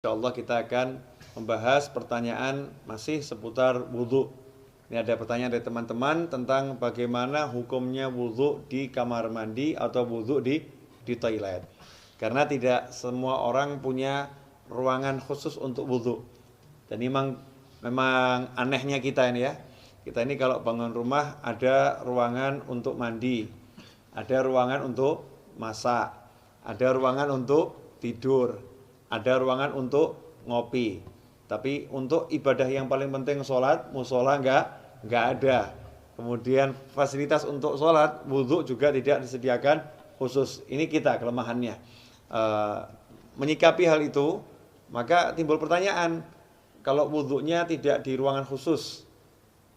Insyaallah kita akan membahas pertanyaan masih seputar wudhu. Ini ada pertanyaan dari teman-teman tentang bagaimana hukumnya wudhu di kamar mandi atau wudhu di toilet. Karena tidak semua orang punya ruangan khusus untuk wudhu. Dan memang anehnya kita ini ya. Kita ini kalau bangun rumah ada ruangan untuk mandi, ada ruangan untuk masak, ada ruangan untuk tidur, ada ruangan untuk ngopi. Tapi untuk ibadah yang paling penting sholat, musola enggak ada. Kemudian fasilitas untuk sholat, wudhu juga tidak disediakan khusus. Ini kita kelemahannya. Menyikapi hal itu, maka timbul pertanyaan, kalau wudhunya tidak di ruangan khusus,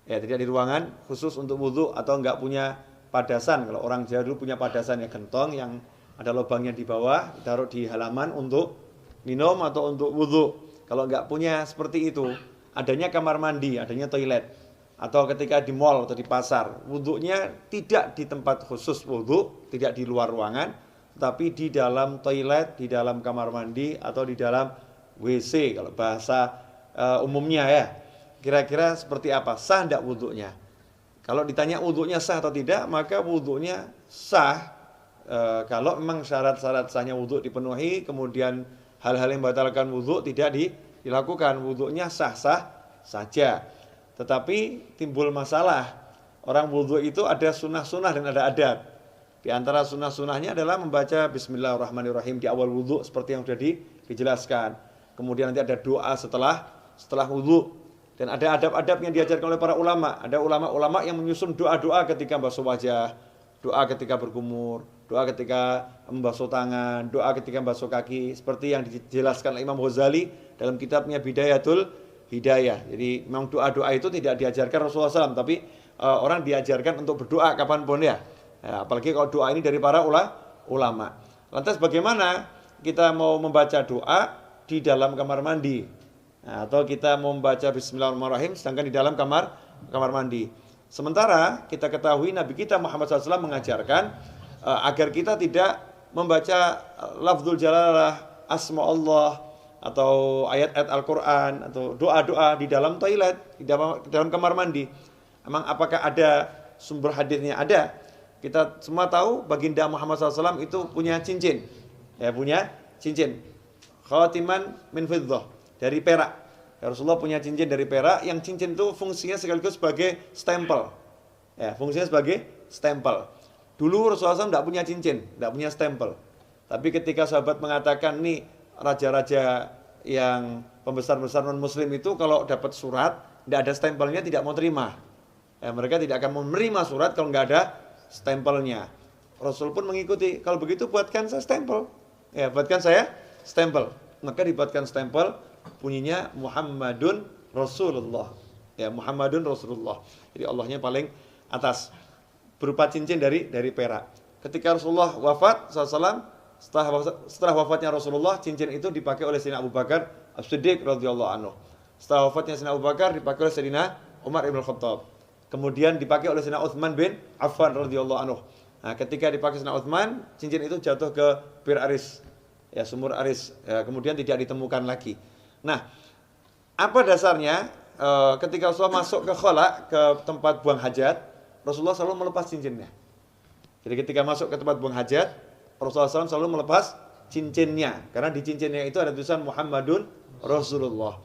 ya tidak di ruangan khusus untuk wudhu atau enggak punya padasan. Kalau orang Jawa dulu punya padasan ya, gentong yang ada lubangnya di bawah, ditaruh di halaman untuk minum atau untuk wudhu. Kalau nggak punya seperti itu, adanya kamar mandi, adanya toilet, atau ketika di mall atau di pasar, wudhunya tidak di tempat khusus wudhu, tidak di luar ruangan, tapi di dalam toilet, di dalam kamar mandi, atau di dalam WC kalau bahasa umumnya ya. Kira-kira seperti apa? Sah tidak wudhunya? Kalau ditanya wudhunya sah atau tidak, maka wudhunya sah kalau memang syarat-syarat sahnya wudhu dipenuhi, kemudian hal-hal yang membatalkan wudhu tidak dilakukan, wudhunya sah-sah saja. Tetapi timbul masalah, orang wudhu itu ada sunnah-sunnah dan ada adab. Di antara sunnah-sunnahnya adalah membaca Bismillahirrahmanirrahim di awal wudhu seperti yang sudah dijelaskan. Kemudian nanti ada doa setelah wudhu. Dan ada adab-adab yang diajarkan oleh para ulama. Ada ulama-ulama yang menyusun doa-doa ketika basuh wajah, doa ketika berkumur, doa ketika membasuh tangan, doa ketika membasuh kaki, seperti yang dijelaskan oleh Imam Ghazali dalam kitabnya Bidayatul Hidayah. Jadi memang doa-doa itu tidak diajarkan Rasulullah SAW, tapi orang diajarkan untuk berdoa kapanpun ya. Apalagi kalau doa ini dari para ulama. Lantas bagaimana kita mau membaca doa di dalam kamar mandi? Atau kita mau membaca Bismillahirrahmanirrahim sedangkan di dalam kamar mandi. Sementara kita ketahui Nabi kita Muhammad SAW mengajarkan agar kita tidak membaca lafzul jalalah, asma Allah, atau ayat-ayat Al-Quran, atau doa-doa di dalam toilet, di dalam kamar mandi. Emang apakah ada sumber hadisnya? Ada. Kita semua tahu baginda Muhammad SAW itu punya cincin. Ya, punya cincin. Khatiman min fiddah, dari perak. Ya, Rasulullah punya cincin dari perak, yang cincin itu fungsinya sekaligus sebagai stempel. Ya, fungsinya sebagai stempel. Dulu Rasulullah SAW tidak punya cincin, tidak punya stempel. Tapi ketika sahabat mengatakan, nih raja-raja yang pembesar-besar non-muslim itu kalau dapat surat, tidak ada stempelnya tidak mau terima. Ya, mereka tidak akan menerima surat kalau nggak ada stempelnya. Rasul pun mengikuti, kalau begitu buatkan saya stempel. Ya, buatkan saya stempel. Maka dibuatkan stempel, bunyinya Muhammadun Rasulullah. Ya, Muhammadun Rasulullah. Jadi Allahnya paling atas, berupa cincin dari perak. Ketika Rasulullah wafat SAW, setelah wafatnya Rasulullah, cincin itu dipakai oleh Sayyidina Abu Bakar As-Siddiq radhiyallahu anhu. Setelah wafatnya Sayyidina Abu Bakar dipakai oleh Sayyidina Umar ibn Khattab. Kemudian dipakai oleh Sayyidina Utsman bin Affan radhiyallahu anhu. Nah, ketika dipakai Sayyidina Utsman, cincin itu jatuh ke Bir Aris, ya, sumur Aris. Ya, kemudian tidak ditemukan lagi. Nah, apa dasarnya? Ketika Rasulullah masuk ke khala, ke tempat buang hajat, Rasulullah selalu melepas cincinnya. Jadi ketika masuk ke tempat buang hajat, Rasulullah SAW selalu melepas cincinnya. Karena di cincinnya itu ada tulisan Muhammadun Rasulullah.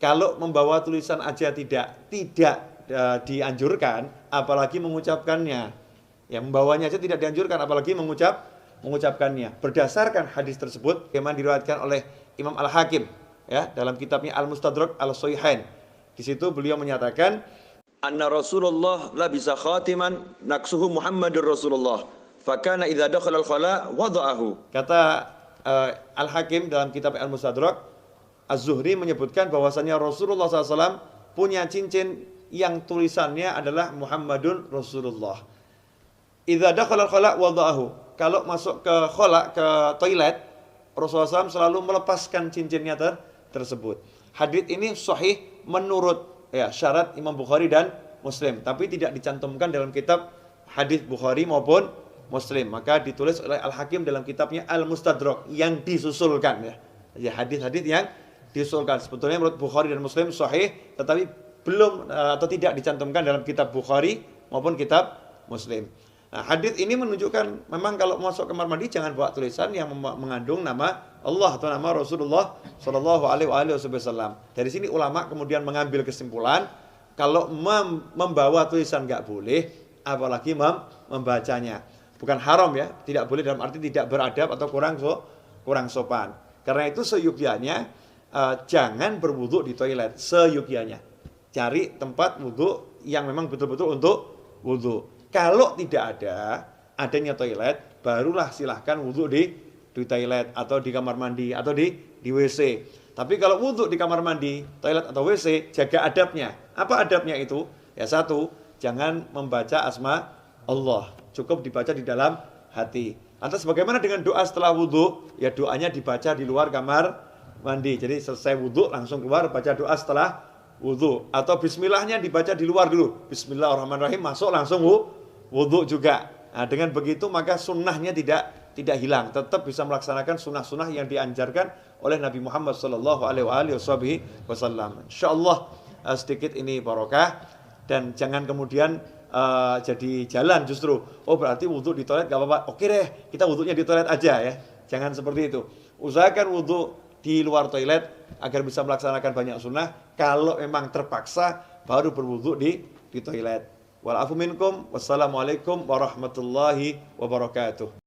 Kalau membawa tulisan aja tidak dianjurkan, apalagi mengucapkannya. Ya, membawanya aja tidak dianjurkan, apalagi mengucapkannya. Berdasarkan hadis tersebut, yang diriwayatkan oleh Imam Al-Hakim, ya, dalam kitabnya Al-Mustadrak Al-Sahihain. Di situ beliau menyatakan, anna Rasulullah labisa khatiman naksuhu Muhammadur Rasulullah fakana idza dakhala al-khala wada'ahu. Kata Al-Hakim dalam kitab Al-Mustadrak, Az-Zuhri menyebutkan bahwasanya Rasulullah SAW punya cincin yang tulisannya adalah Muhammadun Rasulullah. Idza dakhala al-khala wada'ahu. Kalau masuk ke khala, ke toilet, Rasulullah SAW selalu melepaskan cincinnya tersebut. Hadits ini sahih menurut syarat Imam Bukhari dan Muslim, tapi tidak dicantumkan dalam kitab hadis Bukhari maupun Muslim. Maka ditulis oleh Al-Hakim dalam kitabnya Al-Mustadrak yang disusulkan, ya hadis-hadis yang diusulkan. Sebetulnya menurut Bukhari dan Muslim sahih, tetapi belum atau tidak dicantumkan dalam kitab Bukhari maupun kitab Muslim. Nah, hadis ini menunjukkan memang kalau masuk kamar mandi jangan bawa tulisan yang mengandung nama Allah atau nama Rasulullah Shallallahu Alaihi Wasallam. Dari sini ulama kemudian mengambil kesimpulan kalau membawa tulisan nggak boleh, apalagi membacanya. Bukan haram ya, tidak boleh dalam arti tidak beradab atau kurang sopan. Karena itu seyukyanya jangan berwudu di toilet, seyukyanya. Cari tempat wudu yang memang betul-betul untuk wudu. Kalau tidak adanya toilet, barulah silahkan wudu di toilet atau di kamar mandi atau di WC. Tapi kalau wudu di kamar mandi, toilet atau WC, jaga adabnya. Apa adabnya itu? Ya satu, jangan membaca asma Allah. Cukup dibaca di dalam hati. Lantas bagaimana dengan doa setelah wudu? Ya doanya dibaca di luar kamar mandi. Jadi selesai wudu langsung keluar baca doa setelah wudu. Atau bismillahnya dibaca di luar dulu. Bismillahirrahmanirrahim, masuk langsung wudu juga. Nah, dengan begitu maka sunnahnya tidak hilang, tetap bisa melaksanakan sunnah-sunnah yang dianjarkan oleh Nabi Muhammad Sallallahu Alaihi Wasallam. Insyaallah sedikit ini barokah dan jangan kemudian jadi jalan justru. Oh berarti wudu di toilet gak apa-apa. Oke deh, kita wudunya di toilet aja ya. Jangan seperti itu. Usahakan wudu di luar toilet agar bisa melaksanakan banyak sunnah. Kalau memang terpaksa baru berwudu di toilet. Wal afu minkum. Wassalamualaikum warahmatullahi wabarakatuh.